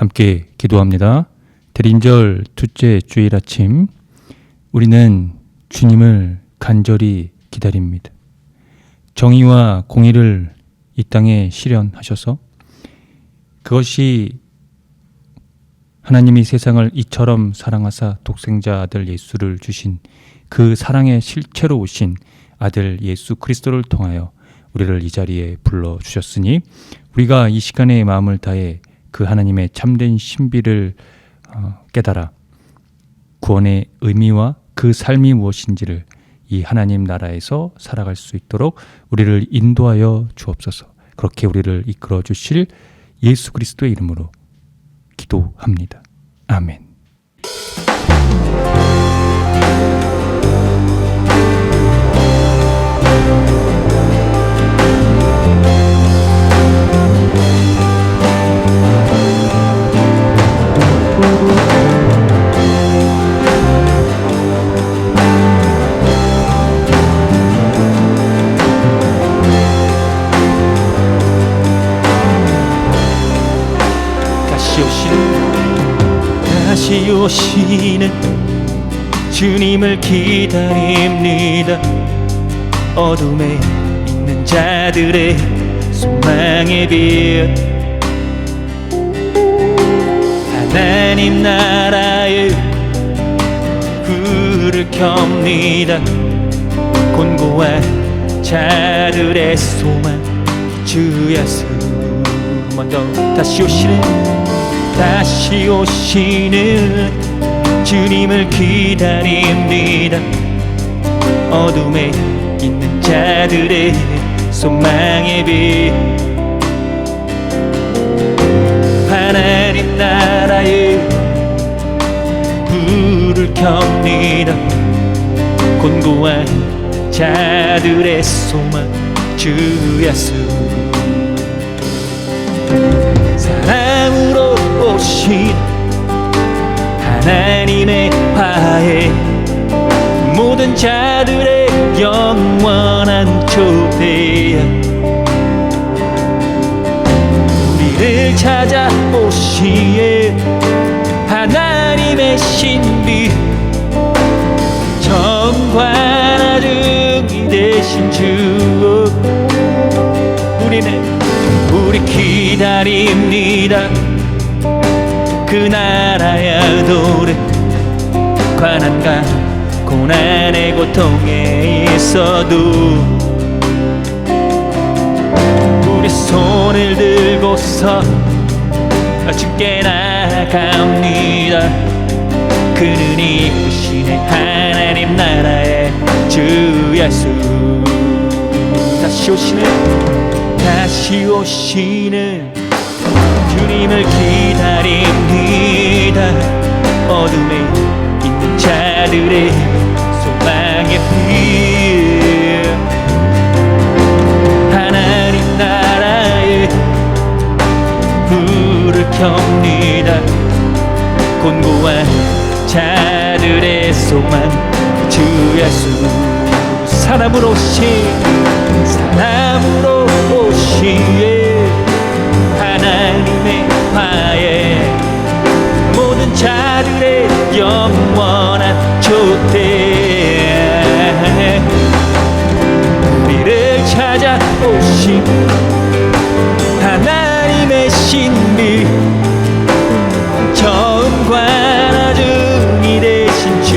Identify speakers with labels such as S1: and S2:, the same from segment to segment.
S1: 함께 기도합니다. 대림절 둘째 주일 아침, 우리는 주님을 간절히 기다립니다. 정의와 공의를 이 땅에 실현하셔서 그것이 하나님이 세상을 이처럼 사랑하사 독생자 아들 예수를 주신 그 사랑의 실체로 오신 아들 예수 그리스도를 통하여 우리를 이 자리에 불러주셨으니 우리가 이 시간에 마음을 다해 그 하나님의 참된 신비를 깨달아 구원의 의미와 그 삶이 무엇인지를 이 하나님 나라에서 살아갈 수 있도록 우리를 인도하여 주옵소서. 그렇게 우리를 이끌어 주실 예수 그리스도의 이름으로 기도합니다. 아멘.
S2: 다시 오시는 주님을 기다립니다. 어둠에 있는 자들의 소망의 빛, 하나님 나라의 불을 켭니다. 곤고한 자들의 소망 주 예수. 먼저 다시 오시는 주님을 기다립니다. 어둠에 있는 자들의 소망의 빛, 하나님 나라의 불을 켭니다. 곤고한 자들의 소망 주 예수. 사랑으로 오신 하나님의 화해, 모든 자들의 영원한 초대, 우리를 찾아오시에 하나님의 신비, 처음과 나중이 되신 주. 우리 기다립니다. 그 나라야 도래, 관한과 고난의 고통에 있어도 우리 손을 들고서 주께 나갑니다. 그는 이끄시네 하나님 나라의 주 예수. 다시 오시는 주님을 기다립니다. 어둠에 있는 자들의 소망의 빛, 하나님 나라의 불을 켭니다. 곤고한 자들의 소망 주 예수. 사람으로 오시에 하나님의 화해, 모든 자들의 영원한 초대, 우리를 찾아오신 하나님의 신비, 처음과 나중이 되신 주.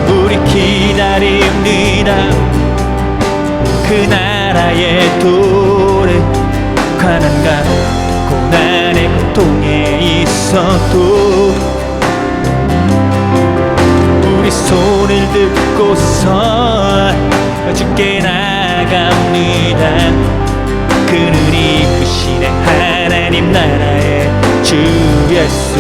S2: 우리 기다립니다. 그 나라의 도래, 가난과 고난의 고통에 있어도 우리 손을 들고서 주께 나갑니다. 그는 이끄시네 하나님 나라의 주 예수.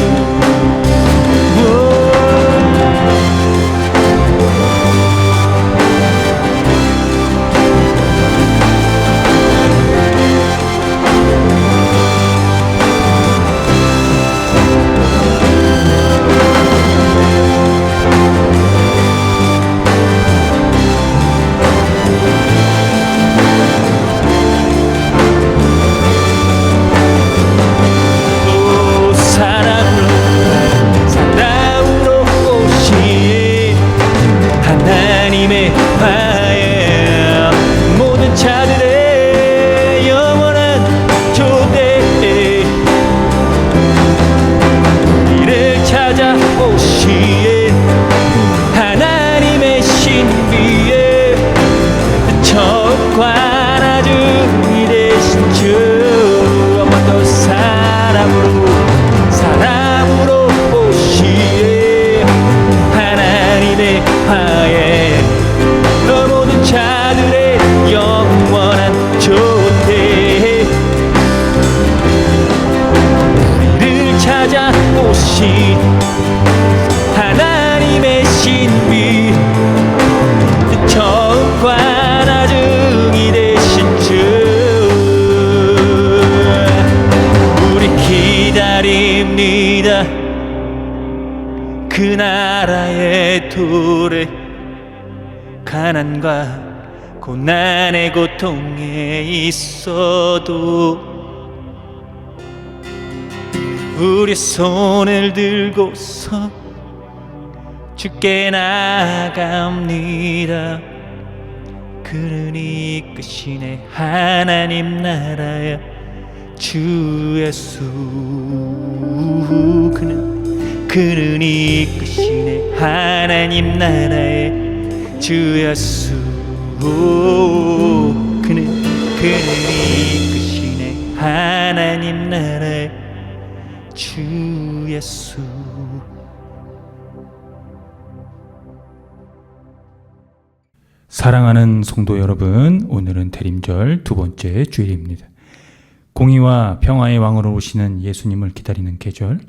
S2: 갑니다. 그 나라의 도래 가난과 고난의 고통에 있어도 우리 손을 들고서 주께 나아갑니다. 그는 이끄시네 하나님 나라야 주 예수. 그는 이끄시네 하나님 나라에 주 예수. 그는 이끄시네 하나님 나라에 주 예수.
S1: 사랑하는 성도 여러분, 오늘은 대림절 두 번째 주일입니다. 공의와 평화의 왕으로 오시는 예수님을 기다리는 계절,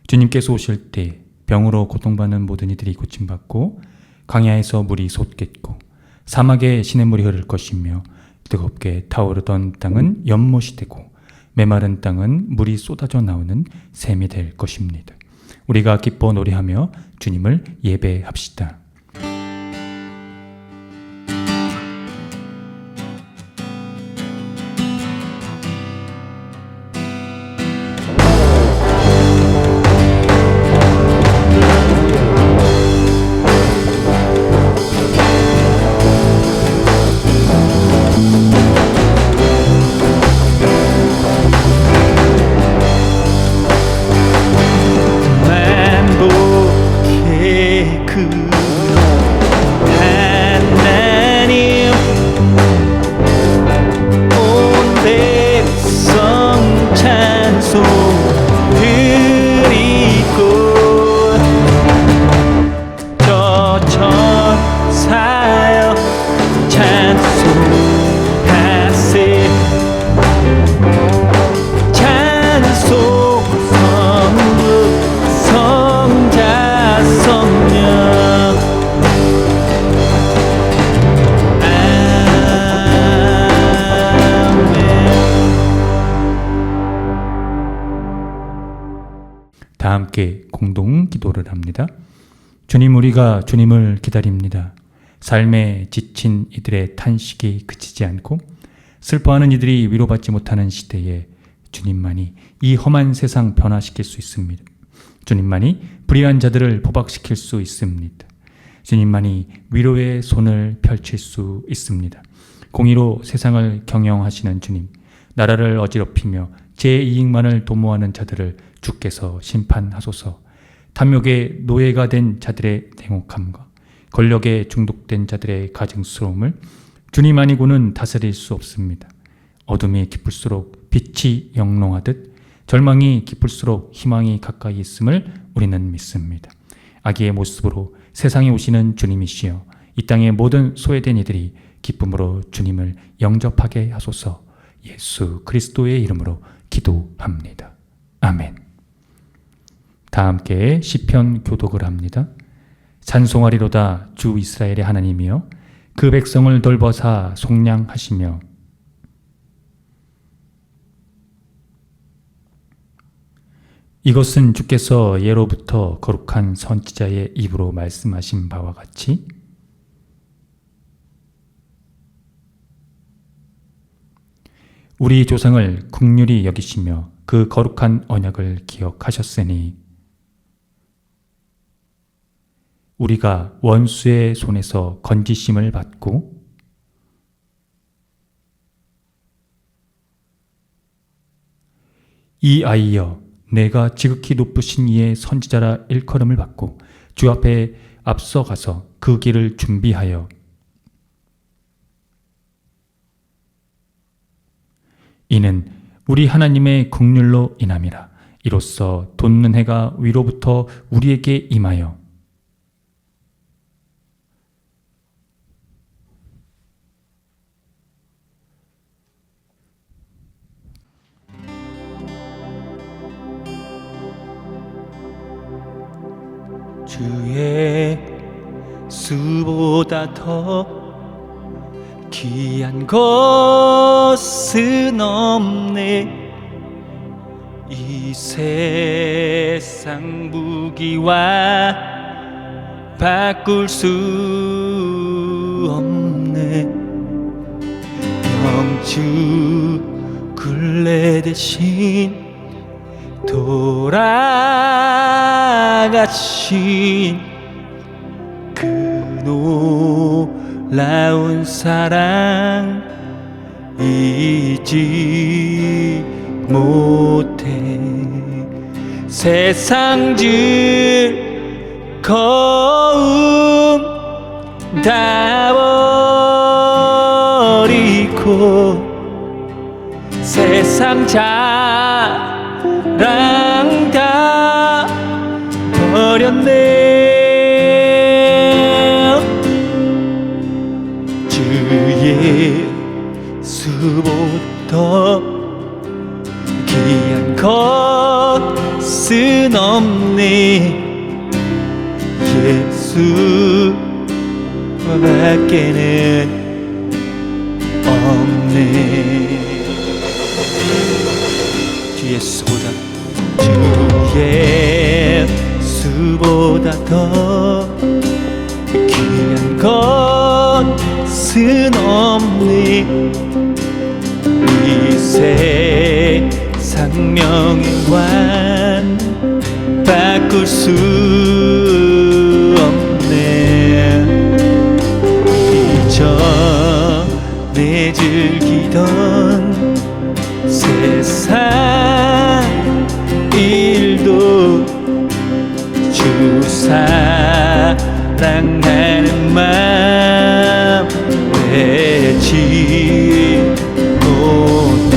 S1: 주님께서 오실 때 병으로 고통받는 모든 이들이 고침받고 광야에서 물이 솟겠고 사막에 시냇물이 흐를 것이며 뜨겁게 타오르던 땅은 연못이 되고 메마른 땅은 물이 쏟아져 나오는 샘이 될 것입니다. 우리가 기뻐 노래하며 주님을 예배합시다. 다 함께 공동 기도를 합니다. 주님, 우리가 주님을 기다립니다. 삶에 지친 이들의 탄식이 그치지 않고 슬퍼하는 이들이 위로받지 못하는 시대에 주님만이 이 험한 세상 변화시킬 수 있습니다. 주님만이 불의한 자들을 포박시킬 수 있습니다. 주님만이 위로의 손을 펼칠 수 있습니다. 공의로 세상을 경영하시는 주님, 나라를 어지럽히며 제 이익만을 도모하는 자들을 주께서 심판하소서. 탐욕의 노예가 된 자들의 냉혹함과 권력에 중독된 자들의 가증스러움을 주님 아니고는 다스릴 수 없습니다. 어둠이 깊을수록 빛이 영롱하듯 절망이 깊을수록 희망이 가까이 있음을 우리는 믿습니다. 아기의 모습으로 세상에 오시는 주님이시여, 이 땅의 모든 소외된 이들이 기쁨으로 주님을 영접하게 하소서. 예수 그리스도의 이름으로 기도합니다. 아멘. 다 함께 시편 교독을 합니다. 찬송하리로다 주 이스라엘의 하나님이여, 그 백성을 돌보사 속량하시며 이것은 주께서 예로부터 거룩한 선지자의 입으로 말씀하신 바와 같이 우리 조상을 긍휼히 여기시며 그 거룩한 언약을 기억하셨으니 우리가 원수의 손에서 건지심을 받고 이 아이여, 내가 지극히 높으신 이의 선지자라 일컬음을 받고 주 앞에 앞서가서 그 길을 준비하여 이는 우리 하나님의 긍휼로 인함이라. 이로써 돋는 해가 위로부터 우리에게 임하여
S2: 주의 수보다 더 귀한 것은 없네. 이 세상 무기와 바꿀 수 없네. 영주 굴레 대신 돌아가신 그 놀라운 사랑 잊지 못해. 세상 즐거움 다 버리고 세상 자랑 다 버렸네. 주 예수보다 귀한 것은 없네. 예수밖에는 없네. 주 예수보다 더 귀한 것은 없네. 이 세상 명예관 바꿀 수 없네. 이전에 즐기던 세상 일도 주 사랑하는 마음 내지 못해.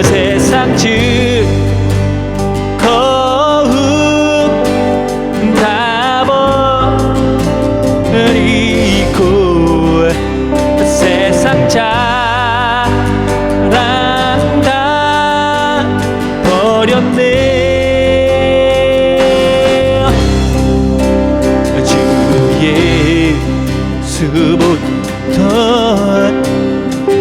S2: 세상 즐거움 다 버리고 세상 자랑 다 버렸네. 주 예수부터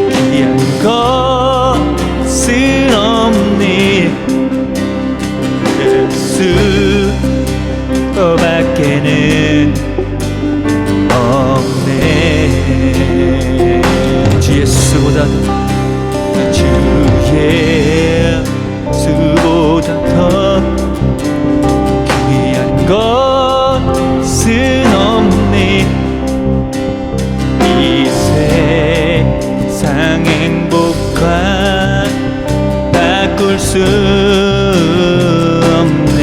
S2: 귀한 것은 없네. 예수밖에는 없네. 주 예수보다도 주 예수보다 더 귀한 것은 없네. 이 세상 행복과 바꿀 수 없네.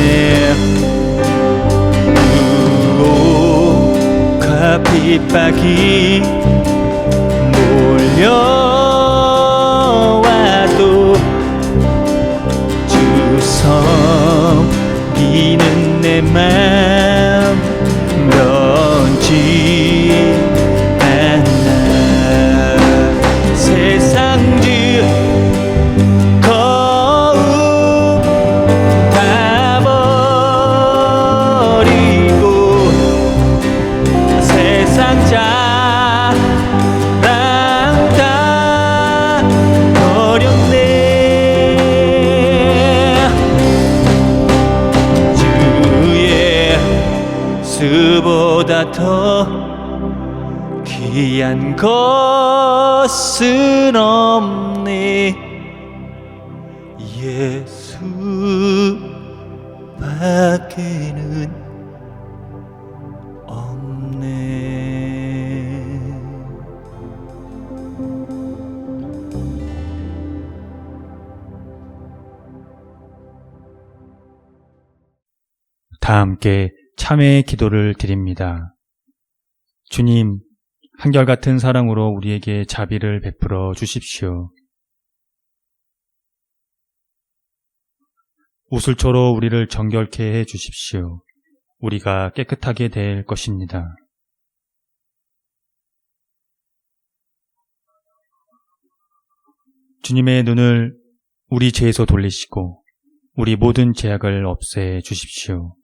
S2: 유혹과 핍박이 몰려와도 주 섬기는 내 맘 변치 않아. 세상 즐거움 다 버리고 세상 자랑 다 버렸네. 주 예수보다 더 귀한 것은 없네. 예수밖에는 없네.
S1: 다 함께 참회의 기도를 드립니다. 주님, 한결같은 사랑으로 우리에게 자비를 베풀어 주십시오. 우슬초로 우리를 정결케 해 주십시오. 우리가 깨끗하게 될 것입니다. 주님의 눈을 우리 죄에서 돌리시고 우리 모든 죄악을 없애 주십시오.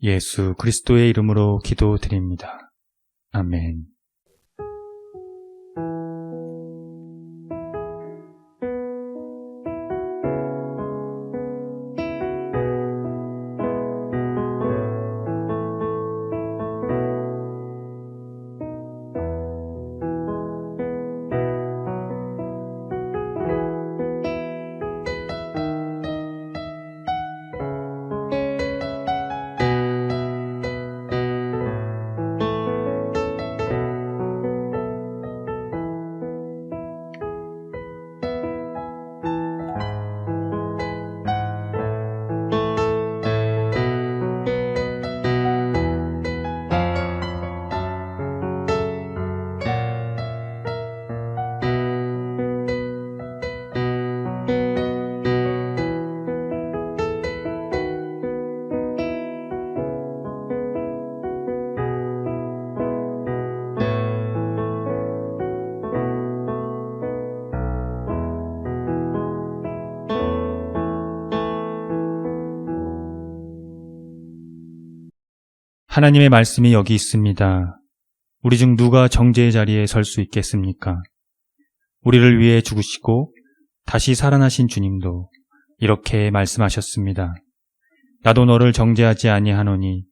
S1: 예수 그리스도의 이름으로 기도드립니다. 아멘. 하나님의 말씀이 여기 있습니다. 우리 중 누가 정죄의 자리에 설 수 있겠습니까? 우리를 위해 죽으시고 다시 살아나신 주님도 이렇게 말씀하셨습니다. 나도 너를 정죄하지 아니하노니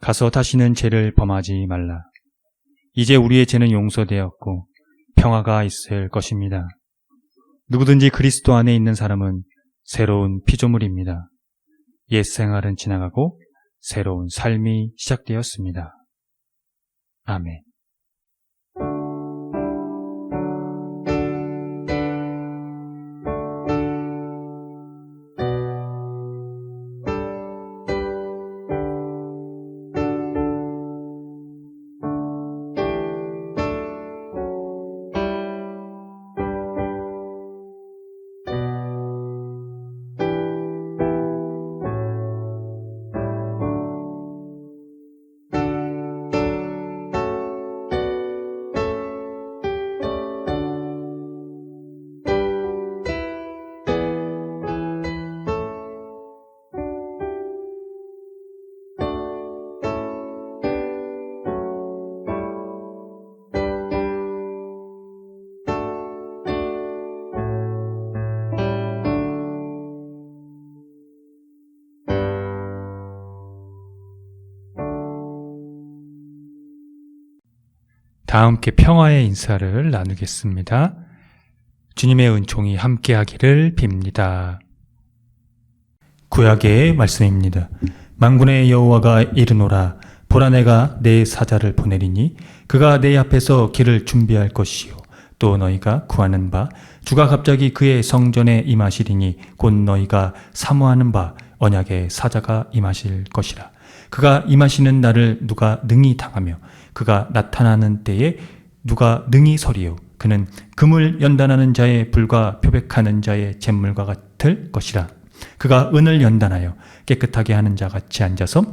S1: 가서 다시는 죄를 범하지 말라. 이제 우리의 죄는 용서되었고 평화가 있을 것입니다. 누구든지 그리스도 안에 있는 사람은 새로운 피조물입니다. 옛 생활은 지나가고 새로운 삶이 시작되었습니다. 아멘. 다 함께 평화의 인사를 나누겠습니다. 주님의 은총이 함께하기를 빕니다. 구약의 말씀입니다. 만군의 여호와가 이르노라. 보라, 내가 내 사자를 보내리니 그가 내 앞에서 길을 준비할 것이요 또 너희가 구하는 바 주가 갑자기 그의 성전에 임하시리니 곧 너희가 사모하는 바 언약의 사자가 임하실 것이라. 그가 임하시는 날을 누가 능히 당하며 그가 나타나는 때에 누가 능히 서리요. 그는 금을 연단하는 자의 불과 표백하는 자의 잿물과 같을 것이라. 그가 은을 연단하여 깨끗하게 하는 자 같이 앉아서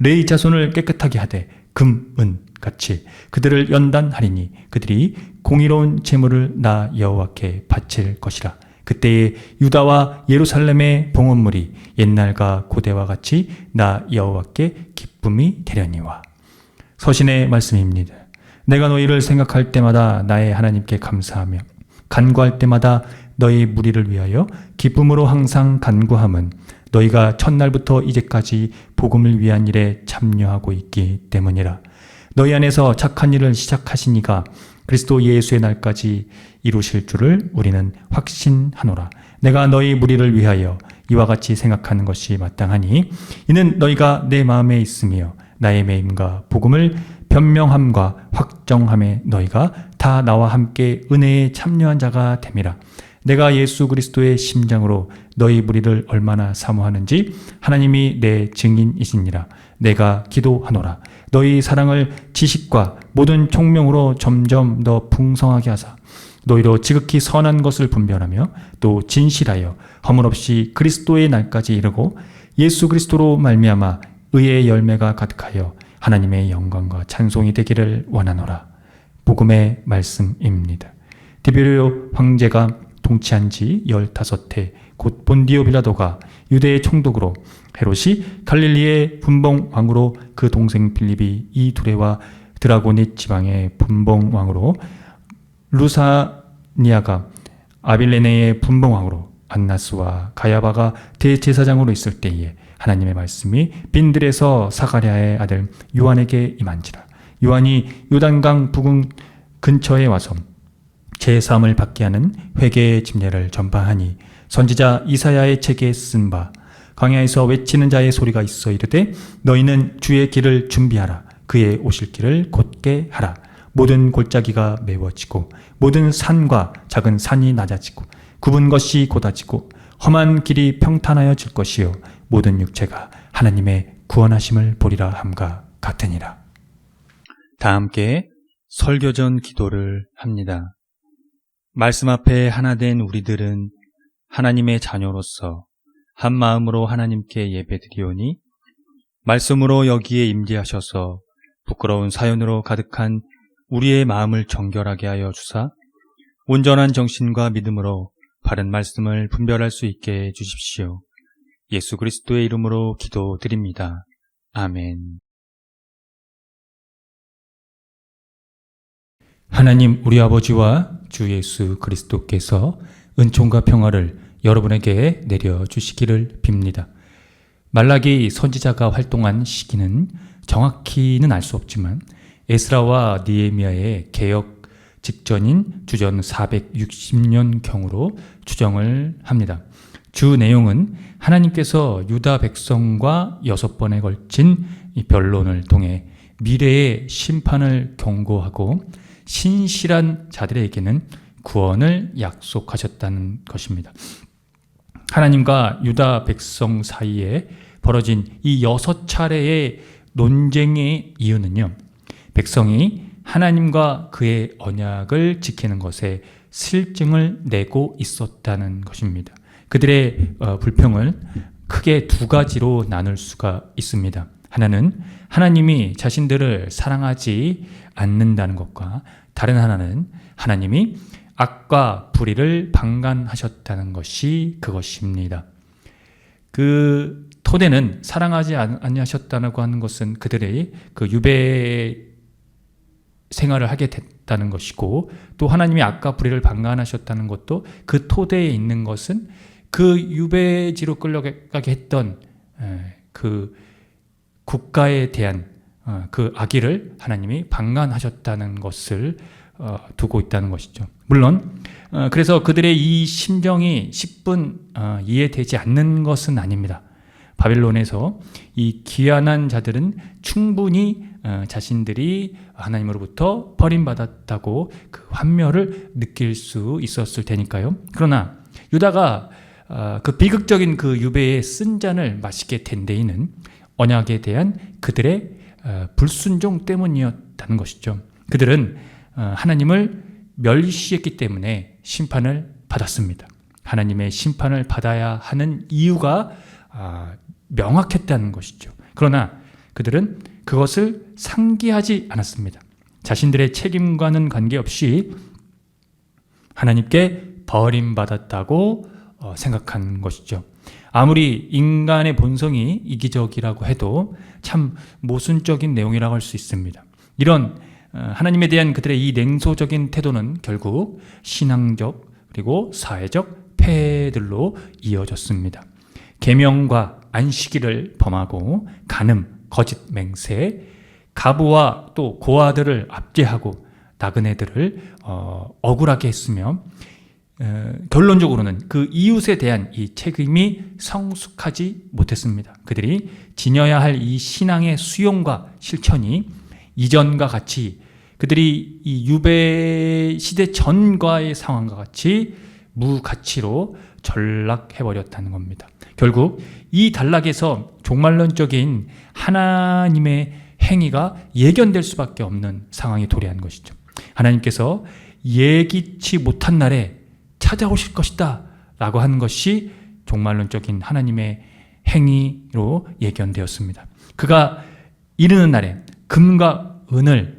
S1: 레위 자손을 깨끗하게 하되 금, 은 같이 그들을 연단하리니 그들이 공의로운 제물을 나 여호와께 바칠 것이라. 그때에 유다와 예루살렘의 봉헌물이 옛날과 고대와 같이 나 여호와께 기쁨이 되려니와. 서신의 말씀입니다. 내가 너희를 생각할 때마다 나의 하나님께 감사하며 간구할 때마다 너희 무리를 위하여 기쁨으로 항상 간구함은 너희가 첫날부터 이제까지 복음을 위한 일에 참여하고 있기 때문이라. 너희 안에서 착한 일을 시작하신 이가 그리스도 예수의 날까지 이루실 줄을 우리는 확신하노라. 내가 너희 무리를 위하여 이와 같이 생각하는 것이 마땅하니 이는 너희가 내 마음에 있으며 나의 매임과 복음을 변명함과 확정함에 너희가 다 나와 함께 은혜에 참여한 자가 됨이라. 내가 예수 그리스도의 심장으로 너희 무리를 얼마나 사모하는지 하나님이 내 증인이시니라. 내가 기도하노라. 너희 사랑을 지식과 모든 총명으로 점점 더 풍성하게 하사 너희로 지극히 선한 것을 분별하며 또 진실하여 허물 없이 그리스도의 날까지 이르고 예수 그리스도로 말미암아 의의 열매가 가득하여 하나님의 영광과 찬송이 되기를 원하노라. 복음의 말씀입니다. 디베리오 황제가 통치한 지 15해 곧 본디오 빌라도가 유대의 총독으로 헤롯이 갈릴리의 분봉왕으로 그 동생 빌립이 이 두레와 드라고닛 지방의 분봉왕으로 루사니아가 아빌레네의 분봉왕으로 안나스와 가야바가 대제사장으로 있을 때에 하나님의 말씀이 빈들에서 사가랴의 아들 요한에게 임한지라. 요한이 요단강 부근 근처에 와서 제3을 받게 하는 회개의 집례를 전파하니 선지자 이사야의 책에 쓴 바 광야에서 외치는 자의 소리가 있어 이르되 너희는 주의 길을 준비하라. 그의 오실 길을 곧게 하라. 모든 골짜기가 메워지고 모든 산과 작은 산이 낮아지고 굽은 것이 곧아지고 험한 길이 평탄하여질 것이요 모든 육체가 하나님의 구원하심을 보리라 함과 같으니라. 다 함께 설교전 기도를 합니다. 말씀 앞에 하나 된 우리들은 하나님의 자녀로서 한 마음으로 하나님께 예배드리오니 말씀으로 여기에 임재하셔서 부끄러운 사연으로 가득한 우리의 마음을 정결하게 하여 주사 온전한 정신과 믿음으로 바른 말씀을 분별할 수 있게 해 주십시오. 예수 그리스도의 이름으로 기도드립니다. 아멘. 하나님 우리 아버지와 주 예수 그리스도께서 은총과 평화를 여러분에게 내려주시기를 빕니다. 말라기 선지자가 활동한 시기는 정확히는 알 수 없지만 에스라와 느헤미야의 개혁 직전인 주전 460년경으로 추정을 합니다. 주 내용은 하나님께서 유다 백성과 6번에 걸친 이 변론을 통해 미래의 심판을 경고하고 신실한 자들에게는 구원을 약속하셨다는 것입니다. 하나님과 유다 백성 사이에 벌어진 이 6차례의 논쟁의 이유는요, 백성이 하나님과 그의 언약을 지키는 것에 실증을 내고 있었다는 것입니다. 그들의 불평을 크게 두 가지로 나눌 수가 있습니다. 하나는 하나님이 자신들을 사랑하지 않는다는 것과 다른 하나는 하나님이 악과 불의를 방관하셨다는 것이 그것입니다. 그 토대는 사랑하지 아니하셨다고 하는 것은 그들의 그 유배 생활을 하게 됐다는 것이고, 또 하나님이 악과 불의를 방관하셨다는 것도 그 토대에 있는 것은 그 유배지로 끌려가게 했던 그 국가에 대한 그 악의를 하나님이 방관하셨다는 것을 두고 있다는 것이죠. 물론 그래서 그들의 이 심정이 10분 이해되지 않는 것은 아닙니다. 바벨론에서 이 귀환한 자들은 충분히 자신들이 하나님으로부터 버림받았다고 그 환멸을 느낄 수 있었을 테니까요. 그러나 유다가 그 비극적인 그 유배의 쓴 잔을 마시게 된 데에는 언약에 대한 그들의 불순종 때문이었다는 것이죠. 그들은 하나님을 멸시했기 때문에 심판을 받았습니다. 하나님의 심판을 받아야 하는 이유가 명확했다는 것이죠. 그러나 그들은 그것을 상기하지 않았습니다. 자신들의 책임과는 관계없이 하나님께 버림받았다고 생각한 것이죠. 아무리 인간의 본성이 이기적이라고 해도 참 모순적인 내용이라고 할 수 있습니다. 이런 하나님에 대한 그들의 이 냉소적인 태도는 결국 신앙적 그리고 사회적 폐해들로 이어졌습니다. 계명과 안식일을 범하고 간음, 거짓 맹세, 가부와 또 고아들을 압제하고 나그네들을 억울하게 했으며 결론적으로는 그 이웃에 대한 이 책임이 성숙하지 못했습니다. 그들이 지녀야 할 이 신앙의 수용과 실천이 이전과 같이 그들이 이 유배 시대 전과의 상황과 같이 무가치로 전락해버렸다는 겁니다. 결국 이 단락에서 종말론적인 하나님의 행위가 예견될 수밖에 없는 상황이 도래한 것이죠. 하나님께서 예기치 못한 날에 찾아오실 것이다 라고 하는 것이 종말론적인 하나님의 행위로 예견되었습니다. 그가 이르는 날에 금과 은을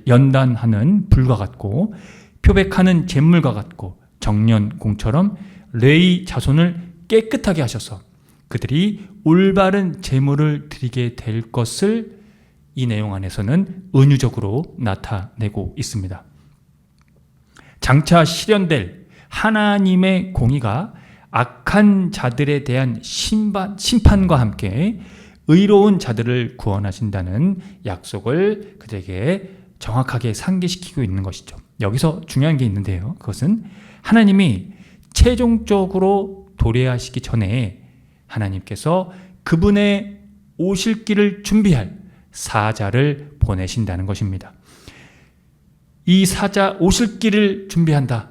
S1: 연단하는 불과 같고 표백하는 잿물과 같고 정년공처럼 레위 자손을 깨끗하게 하셔서 그들이 올바른 제물을 드리게 될 것을 이 내용 안에서는 은유적으로 나타내고 있습니다. 장차 실현될 하나님의 공의가 악한 자들에 대한 심판과 함께 의로운 자들을 구원하신다는 약속을 그들에게 정확하게 상기시키고 있는 것이죠. 여기서 중요한 게 있는데요. 그것은 하나님이 최종적으로 도래하시기 전에 하나님께서 그분의 오실 길을 준비할 사자를 보내신다는 것입니다. 이 사자 오실 길을 준비한다.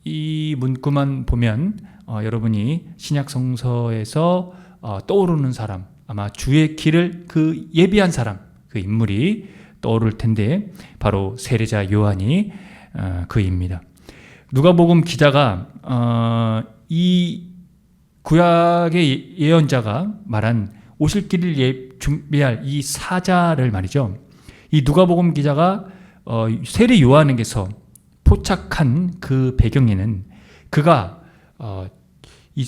S1: 이 문구만 보면 여러분이 신약 성서에서 떠오르는 사람, 아마 주의 길을 그 예비한 사람, 그 인물이 떠오를 텐데 바로 세례자 요한이 그입니다. 누가복음 기자가 이 구약의 예언자가 말한 오실 길을 준비할 이 사자를 말이죠. 이 누가복음 기자가 세례 요한에게서 포착한 그 배경에는 그가 이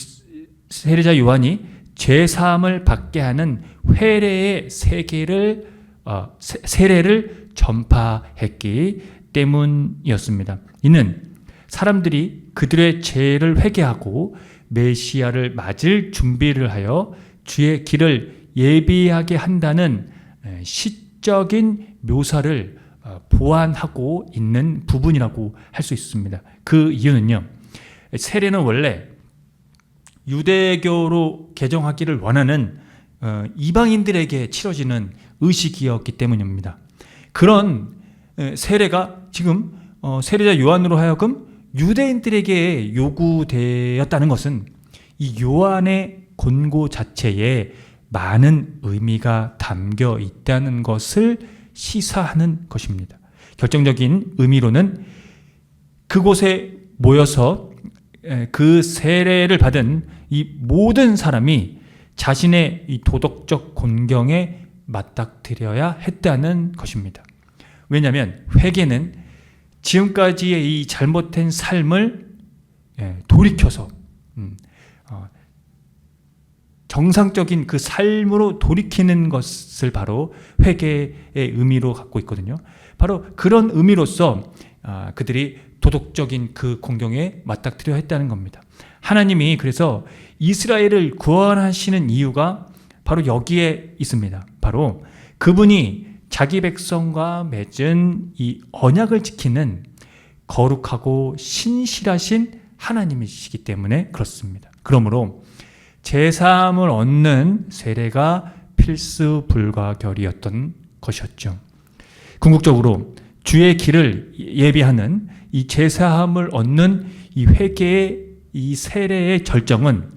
S1: 세례자 요한이 죄사함을 받게 하는 회례의 세례를 전파했기 때문이었습니다. 이는 사람들이 그들의 죄를 회개하고 메시아를 맞을 준비를 하여 주의 길을 예비하게 한다는 시적인 묘사를 보완하고 있는 부분이라고 할 수 있습니다. 그 이유는요, 세례는 원래 유대교로 개종하기를 원하는 이방인들에게 치러지는 의식이었기 때문입니다. 그런 세례가 지금 세례자 요한으로 하여금 유대인들에게 요구되었다는 것은 이 요한의 권고 자체에 많은 의미가 담겨 있다는 것을 시사하는 것입니다. 결정적인 의미로는 그곳에 모여서 그 세례를 받은 이 모든 사람이 자신의 이 도덕적 곤경에 맞닥뜨려야 했다는 것입니다. 왜냐하면 회개는 지금까지의 이 잘못된 삶을 돌이켜서 정상적인 그 삶으로 돌이키는 것을 바로 회개의 의미로 갖고 있거든요. 바로 그런 의미로서 그들이 도덕적인 그 공경에 맞닥뜨려 했다는 겁니다. 하나님이 그래서 이스라엘을 구원하시는 이유가 바로 여기에 있습니다. 바로 그분이 자기 백성과 맺은 이 언약을 지키는 거룩하고 신실하신 하나님이시기 때문에 그렇습니다. 그러므로 제사함을 얻는 세례가 필수 불가결이었던 것이었죠. 궁극적으로 주의 길을 예비하는 이 제사함을 얻는 이 회개의 이 세례의 절정은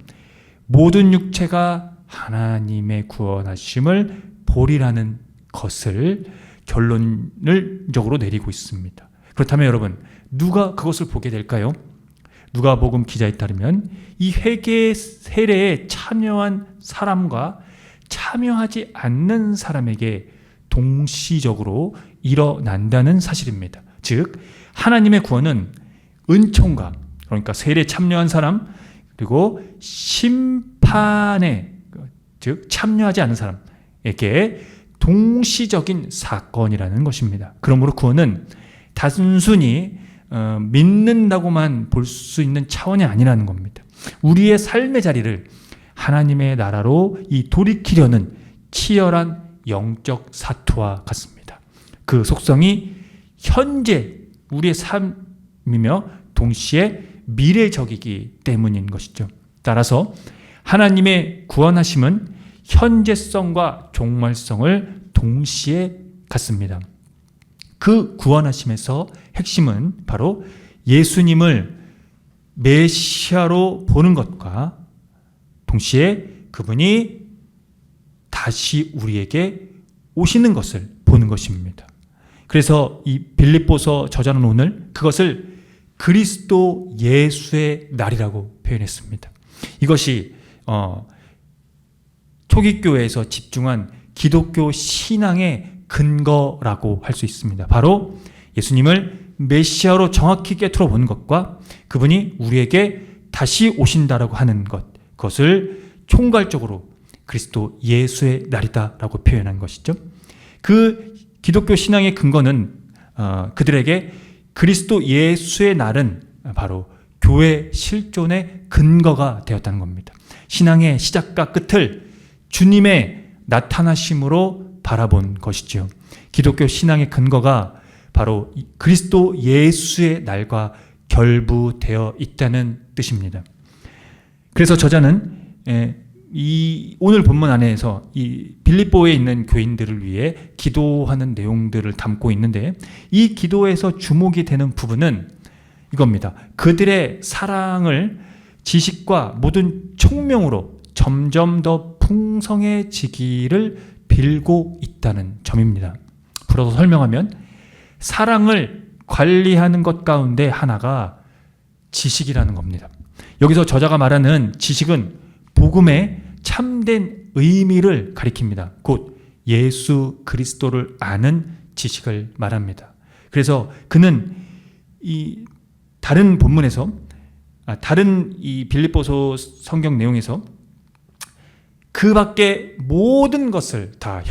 S1: 모든 육체가 하나님의 구원하심을 보리라는 것을 결론적으로 내리고 있습니다. 그렇다면 여러분, 누가 그것을 보게 될까요? 누가복음 기자에 따르면 이 회개 세례에 참여한 사람과 참여하지 않는 사람에게 동시적으로 일어난다는 사실입니다. 즉 하나님의 구원은 은총과, 그러니까 세례에 참여한 사람 그리고 심판에 즉 참여하지 않은 사람에게 동시적인 사건이라는 것입니다. 그러므로 구원은 단순히 믿는다고만 볼 수 있는 차원이 아니라는 겁니다. 우리의 삶의 자리를 하나님의 나라로 이 돌이키려는 치열한 영적 사투와 같습니다. 그 속성이 현재 우리의 삶이며 동시에 미래적이기 때문인 것이죠. 따라서 하나님의 구원하심은 현재성과 종말성을 동시에 갖습니다. 그 구원하심에서 핵심은 바로 예수님을 메시아로 보는 것과 동시에 그분이 다시 우리에게 오시는 것을 보는 것입니다. 그래서 이 빌립보서 저자는 오늘 그것을 그리스도 예수의 날이라고 표현했습니다. 이것이 초기 교회에서 집중한 기독교 신앙의 근거라고 할 수 있습니다. 바로 예수님을 메시아로 정확히 꿰뚫어 보는 것과 그분이 우리에게 다시 오신다라고 하는 것, 그것을 총괄적으로 그리스도 예수의 날이다라고 표현한 것이죠. 그 기독교 신앙의 근거는 그들에게 그리스도 예수의 날은 바로 교회 실존의 근거가 되었다는 겁니다. 신앙의 시작과 끝을 주님의 나타나심으로 바라본 것이죠. 기독교 신앙의 근거가 바로 그리스도 예수의 날과 결부되어 있다는 뜻입니다. 그래서 저자는 이 오늘 본문 안에서 이 빌립보에 있는 교인들을 위해 기도하는 내용들을 담고 있는데 이 기도에서 주목이 되는 부분은 이겁니다. 그들의 사랑을 지식과 모든 총명으로 점점 더 풍성해지기를 빌고 있다는 점입니다. 풀어서 설명하면 사랑을 관리하는 것 가운데 하나가 지식이라는 겁니다. 여기서 저자가 말하는 지식은 복음의 참된 의미를 가리킵니다. 곧 예수 그리스도를 아는 지식을 말합니다. 그래서 그는 이 다른 본문에서 다른 이 빌립보서 성경 내용에서 그 밖에 모든 것을 다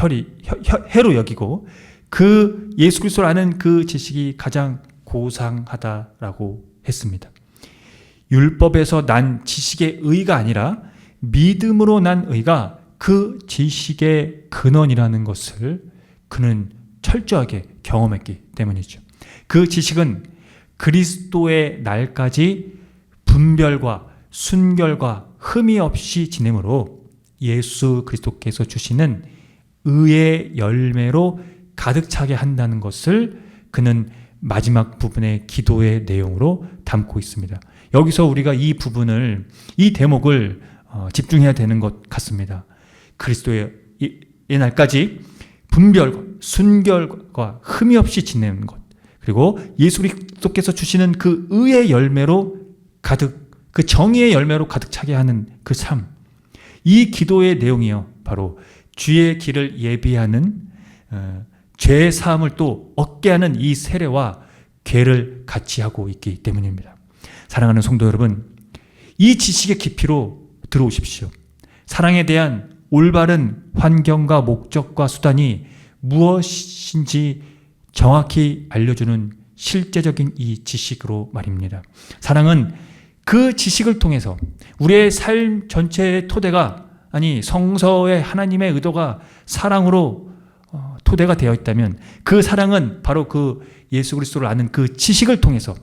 S1: 해로 여기고 그 예수 그리스도를 아는 그 지식이 가장 고상하다라고 했습니다. 율법에서 난 지식의 의가 아니라 믿음으로 난 의가 그 지식의 근원이라는 것을 그는 철저하게 경험했기 때문이죠. 그 지식은 그리스도의 날까지 분별과 순결과 흠이 없이 지내므로 예수 그리스도께서 주시는 의의 열매로 가득 차게 한다는 것을 그는 마지막 부분의 기도의 내용으로 담고 있습니다. 여기서 우리가 이 부분을, 이 대목을 집중해야 되는 것 같습니다. 그리스도의 이 날까지 분별과 순결과 흠이 없이 지내는 것, 그리고 예수 그리스도께서 주시는 그 의의 열매로 가득, 그 정의의 열매로 가득 차게 하는 그 삶, 이 기도의 내용이요, 바로 주의 길을 예비하는 죄 사함을 또 얻게 하는 이 세례와 궤를 같이 하고 있기 때문입니다. 사랑하는 성도 여러분, 이 지식의 깊이로 들어오십시오. 사랑에 대한 올바른 환경과 목적과 수단이 무엇인지 정확히 알려주는 실제적인 이 지식으로 말입니다. 사랑은 그 지식을 통해서 우리의 삶 전체의 토대가, 아니 성서의 하나님의 의도가 사랑으로 토대가 되어 있다면, 그 사랑은 바로 그 예수 그리스도를 아는 그 지식을 통해서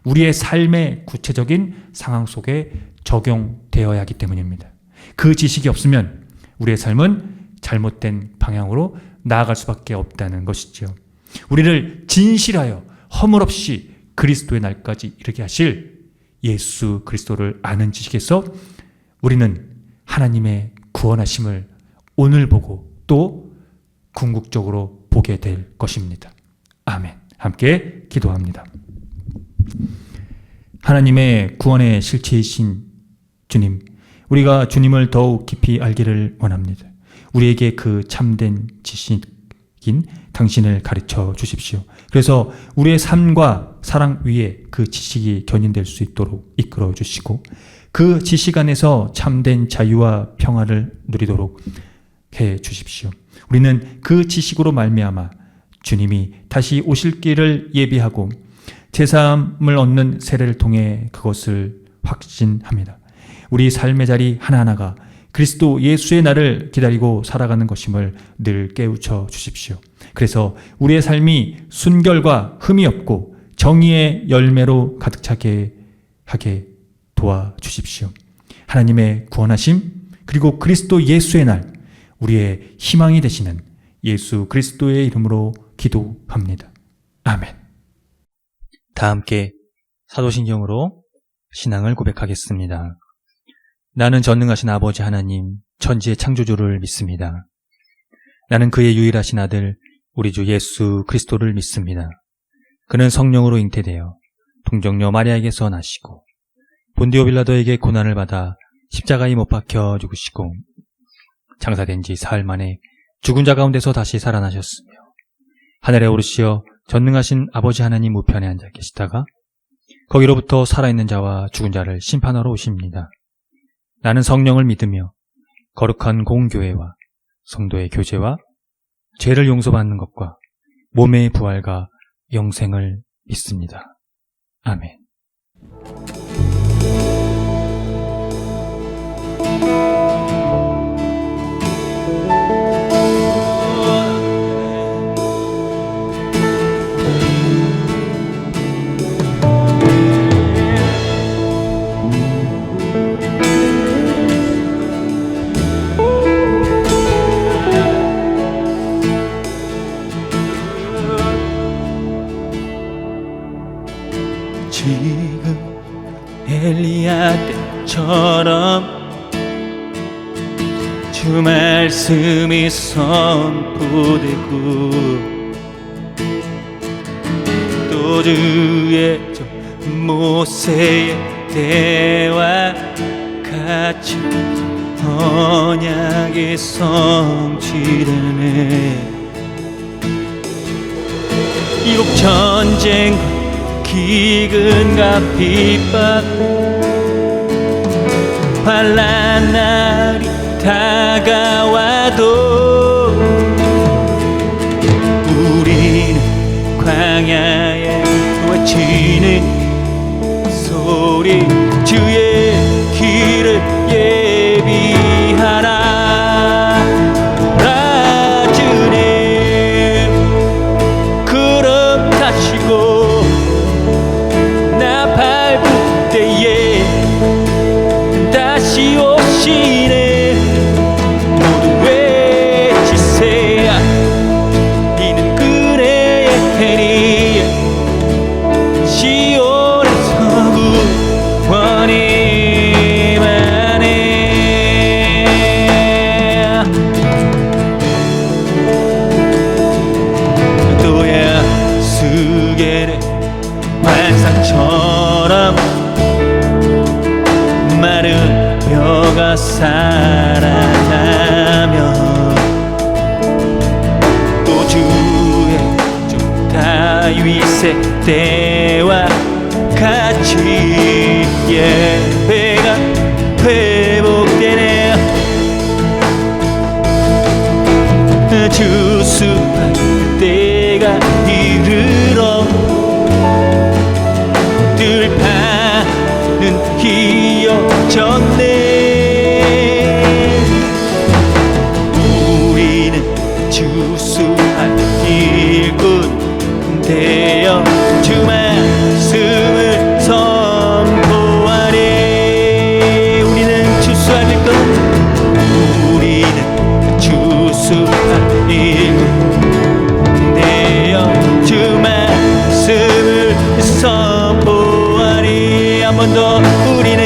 S1: 우리의 삶의 구체적인 상황 속에 적용되어야 하기 때문입니다. 그 지식이 없으면 우리의 삶은 잘못된 방향으로 나아갈 수밖에 없다는 것이죠. 우리를 진실하여 허물없이 그리스도의 날까지 이르게 하실 예수 그리스도를 아는 지식에서 우리는 하나님의 구원하심을 오늘 보고 또 궁극적으로 보게 될 것입니다. 아멘. 함께 기도합니다. 하나님의 구원의 실체이신 주님, 우리가 주님을 더욱 깊이 알기를 원합니다. 우리에게 그 참된 지식인 당신을 가르쳐 주십시오. 그래서 우리의 삶과 사랑 위에 그 지식이 견인될 수 있도록 이끌어 주시고, 그 지식 안에서 참된 자유와 평화를 누리도록 해 주십시오. 우리는 그 지식으로 말미암아 주님이 다시 오실 길을 예비하고 제사함을 얻는 세례를 통해 그것을 확신합니다. 우리 삶의 자리 하나하나가 그리스도 예수의 날을 기다리고 살아가는 것임을 늘 깨우쳐 주십시오. 그래서 우리의 삶이 순결과 흠이 없고 정의의 열매로 가득 차게 하게 도와주십시오. 하나님의 구원하심, 그리고 그리스도 예수의 날, 우리의 희망이 되시는 예수 그리스도의 이름으로 기도합니다. 아멘. 다 함께 사도신경으로 신앙을 고백하겠습니다. 나는 전능하신 아버지 하나님, 천지의 창조주를 믿습니다. 나는 그의 유일하신 아들, 우리 주 예수 그리스도를 믿습니다. 그는 성령으로 잉태되어 동정녀 마리아에게서 나시고 본디오 빌라도에게 고난을 받아 십자가에 못 박혀 죽으시고 장사된 지 사흘 만에 죽은 자 가운데서 다시 살아나셨으며 하늘에 오르시어 전능하신 아버지 하나님 우편에 앉아 계시다가 거기로부터 살아있는 자와 죽은 자를 심판하러 오십니다. 나는 성령을 믿으며 거룩한 공교회와 성도의 교제와 죄를 용서받는 것과 몸의 부활과 영생을 믿습니다. 아멘.
S2: 지금 엘리야 때처럼 주 말씀이 선포되고 또 주의 모세의 때와 같이 언약이 성취되네. 비록 전쟁과 기근과 핍박 환난 날이 다가와도 우리 산처럼 마른 뼈가 살아나면 또 주의 종 다윗의 때와 같이 예배가 회복되네. 주수할 때가 이르러 들판은 휘어졌네. 우리는 주수할 일꾼 되어 주 말씀을 선포하네. 우리는 주수할 일꾼, 우리는 주수할 일꾼 되어 주 말씀을 선포하리. 한 번 더. 우리는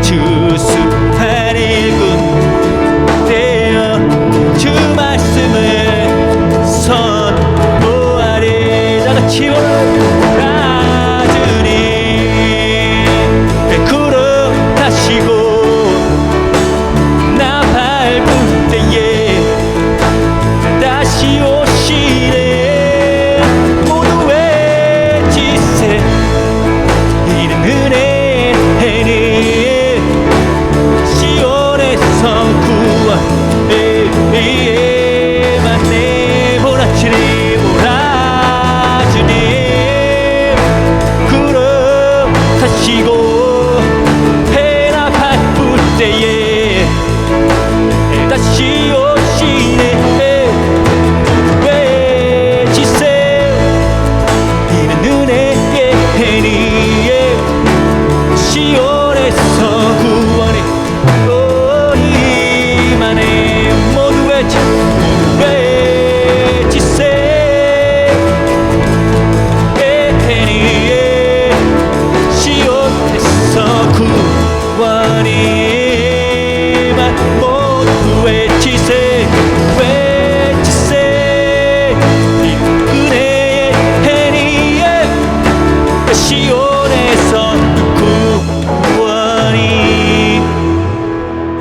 S2: 주수할 일꾼 되어 주 말씀을 선포하리. 다같이 올라주니 구름 타시고 나 밟을 때에 다시 오시네. 모두 외치세. 이는 은혜니 시온에서 구원 만내 몰아치니 몰아주니 구름 타시고 해나 바쁠 때에 다시 오시네. 외치세. 이는 은혜의 해니에 시온에서 구원이 임하네. 모두 외치세. 해니에 시온에서 구원이 모두 외치세. 외치세. 이 은혜의 해니에 시온에서 구원이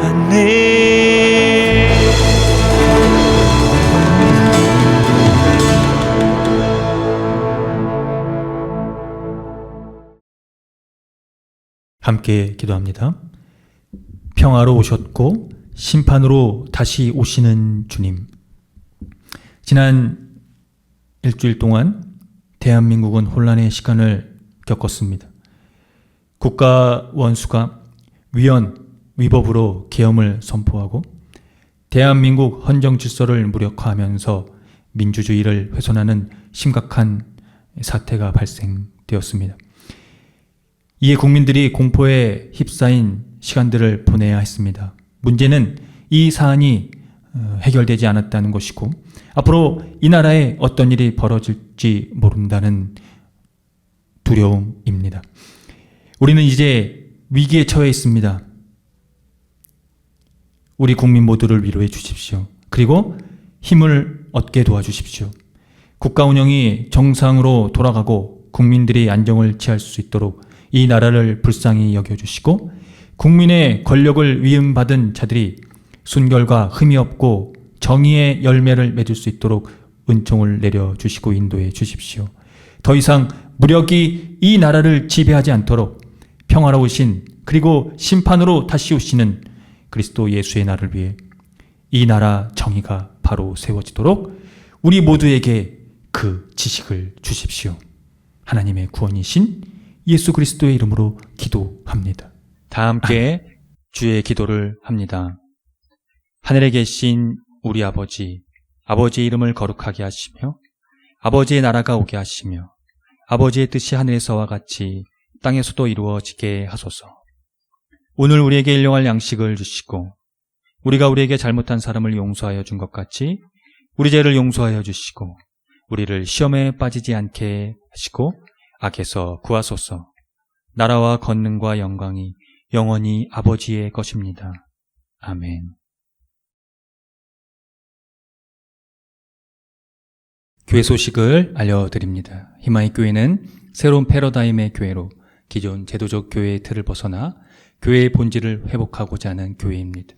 S2: 하네.
S1: 함께 기도합니다. 평화로 오셨고 심판으로 다시 오시는 주님, 지난 일주일 동안 대한민국은 혼란의 시간을 겪었습니다. 국가 원수가 위헌, 위법으로 계엄을 선포하고 대한민국 헌정 질서를 무력화하면서 민주주의를 훼손하는 심각한 사태가 발생되었습니다. 이에 국민들이 공포에 휩싸인 시간들을 보내야 했습니다. 문제는 이 사안이 해결되지 않았다는 것이고 앞으로 이 나라에 어떤 일이 벌어질지 모른다는 두려움입니다. 우리는 이제 위기에 처해 있습니다. 우리 국민 모두를 위로해 주십시오. 그리고 힘을 얻게 도와주십시오. 국가 운영이 정상으로 돌아가고 국민들이 안정을 취할 수 있도록 이 나라를 불쌍히 여겨주시고 국민의 권력을 위임받은 자들이 순결과 흠이 없고 정의의 열매를 맺을 수 있도록 은총을 내려주시고 인도해 주십시오. 더 이상 무력이 이 나라를 지배하지 않도록 평화로우신 그리고 심판으로 다시 오시는 그리스도 예수의 날을 위해 이 나라 정의가 바로 세워지도록 우리 모두에게 그 지식을 주십시오. 하나님의 구원이신 예수 그리스도의 이름으로 기도합니다. 다 함께 주의 기도를 합니다. 하늘에 계신 우리 아버지, 아버지의 이름을 거룩하게 하시며 아버지의 나라가 오게 하시며 아버지의 뜻이 하늘에서와 같이 땅에서도 이루어지게 하소서. 오늘 우리에게 일용할 양식을 주시고 우리가 우리에게 잘못한 사람을 용서하여 준 것 같이 우리 죄를 용서하여 주시고 우리를 시험에 빠지지 않게 하시고 악에서 구하소서. 나라와 권능과 영광이 영원히 아버지의 것입니다. 아멘. 교회 소식을 알려드립니다. 희망의 교회는 새로운 패러다임의 교회로 기존 제도적 교회의 틀을 벗어나 교회의 본질을 회복하고자 하는 교회입니다.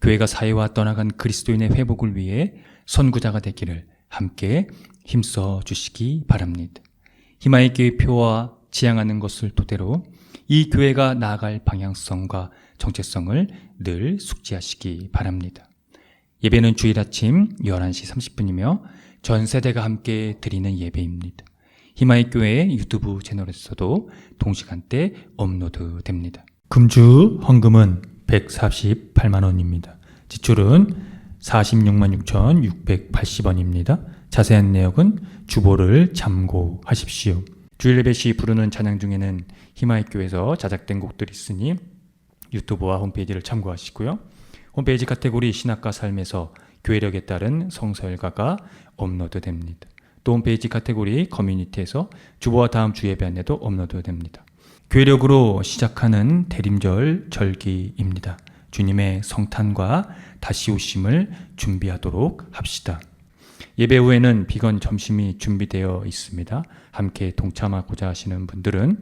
S1: 교회가 사회와 떠나간 그리스도인의 회복을 위해 선구자가 되기를 함께 힘써 주시기 바랍니다. 희망의 교회 표와 지향하는 것을 토대로 이 교회가 나아갈 방향성과 정체성을 늘 숙지하시기 바랍니다. 예배는 주일 아침 11시 30분이며 전 세대가 함께 드리는 예배입니다. 희망의 교회 유튜브 채널에서도 동시간대 업로드 됩니다. 금주 헌금은 148만 원입니다. 지출은 46만 6,680원입니다. 자세한 내역은 주보를 참고하십시오. 주일 예배 시 부르는 찬양 중에는 희망의 교회에서 자작된 곡들이 있으니 유튜브와 홈페이지를 참고하시고요. 홈페이지 카테고리 신학과 삶에서 교회력에 따른 성서일가가 업로드됩니다. 또 홈페이지 카테고리 커뮤니티에서 주보와 다음 주 예배 안내도 업로드됩니다. 교회력으로 시작하는 대림절 절기입니다. 주님의 성탄과 다시 오심을 준비하도록 합시다. 예배 후에는 비건 점심이 준비되어 있습니다. 함께 동참하고자 하시는 분들은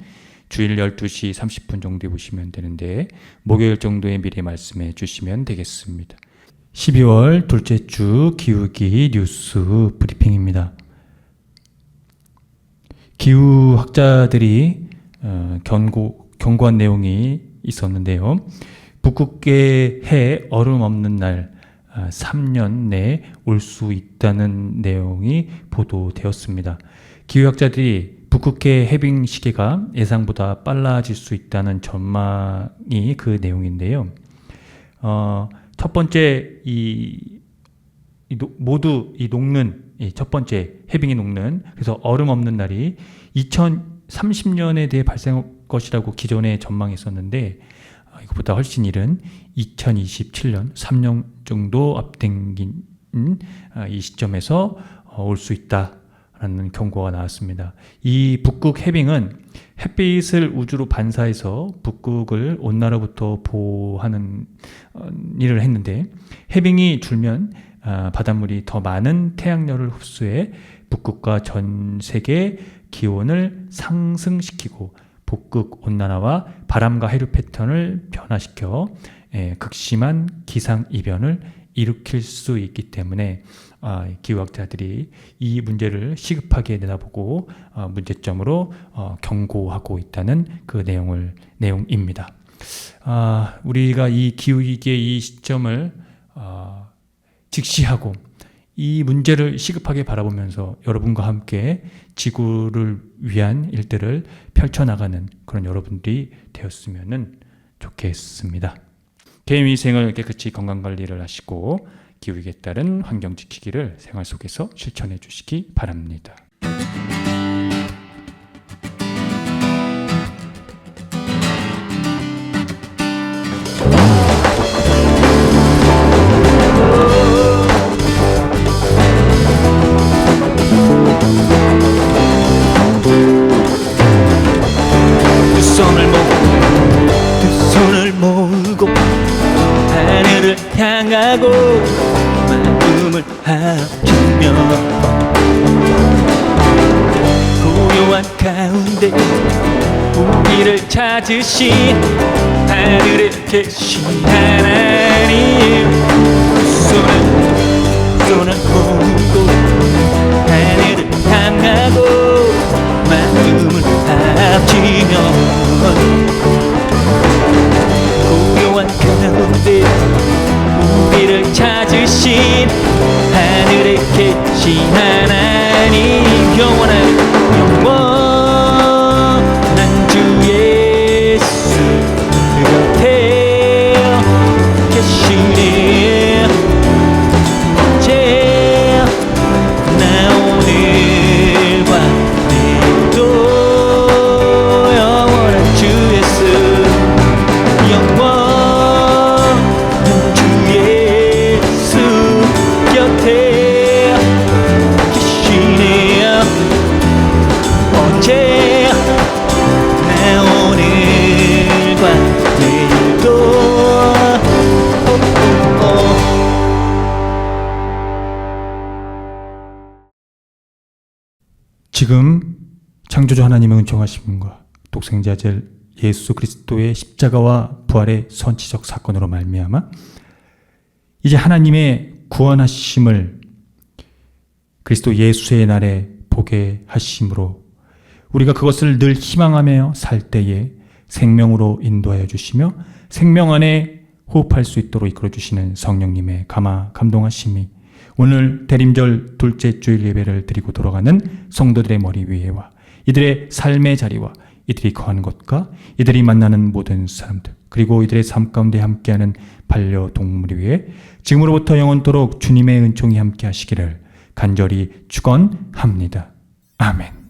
S1: 주일 12시 30분 정도에 보시면 되는데 목요일 정도에 미리 말씀해 주시면 되겠습니다. 12월 둘째 주 기후기 뉴스 브리핑입니다. 기후학자들이 경고한 내용이 있었는데요. 북극계 해 얼음 없는 날 3년 내에 올 수 있다는 내용이 보도되었습니다. 기후학자들이 북극해 해빙 시계가 예상보다 빨라질 수 있다는 전망이 그 내용인데요. 첫 번째 모두 녹는 첫 번째 해빙이 녹는 그래서 얼음 없는 날이 2030년에 대해 발생할 것이라고 기존에 전망했었는데 이것보다 훨씬 이른 2027년 3년 정도 앞당긴 이 시점에서 올 수 있다라는 경고가 나왔습니다. 이 북극 해빙은 햇빛을 우주로 반사해서 북극을 온난화로부터 보호하는 일을 했는데 해빙이 줄면 바닷물이 더 많은 태양열을 흡수해 북극과 전 세계 기온을 상승시키고 북극 온난화와 바람과 해류 패턴을 변화시켜 극심한 기상이변을 일으킬 수 있기 때문에 기후학자들이 이 문제를 시급하게 내다보고 문제점으로 경고하고 있다는 그 내용입니다. 우리가 이 기후위기의 이 시점을 직시하고 이 문제를 시급하게 바라보면서 여러분과 함께 지구를 위한 일들을 펼쳐나가는 그런 여러분들이 되었으면 좋겠습니다. 개인 위생을 깨끗이 건강관리를 하시고 기후위기에 따른 환경 지키기를 생활 속에서 실천해 주시기 바랍니다.
S2: 하늘을 향하고 마음을 합치며 고요한 가운데 우리를 찾으신 하늘에 계신 하나님 손을 모으고 하늘을 향하고 마음을 합치며 고요한 가운데 우리를 찾으신 하늘에 계신 하나님 영원한 주 예수 곁에 계시네 이제 나 오늘과 내일도 영원한 주 예수 영원한 주 예수
S1: 지금 창조주 하나님의 은총하심과 독생자 아들 예수 그리스도의 십자가와 부활의 선지적 사건으로 말미암아 이제 하나님의 구원하심을 그리스도 예수의 날에 보게 하심으로 우리가 그것을 늘 희망하며 살 때에 생명으로 인도하여 주시며 생명 안에 호흡할 수 있도록 이끌어 주시는 성령님의 감동하심이 오늘 대림절 둘째 주일 예배를 드리고 돌아가는 성도들의 머리 위에와 이들의 삶의 자리와 이들이 거하는 것과 이들이 만나는 모든 사람들 그리고 이들의 삶 가운데 함께하는 반려동물 위에 지금으로부터 영원토록 주님의 은총이 함께 하시기를 간절히 축원합니다. 아멘.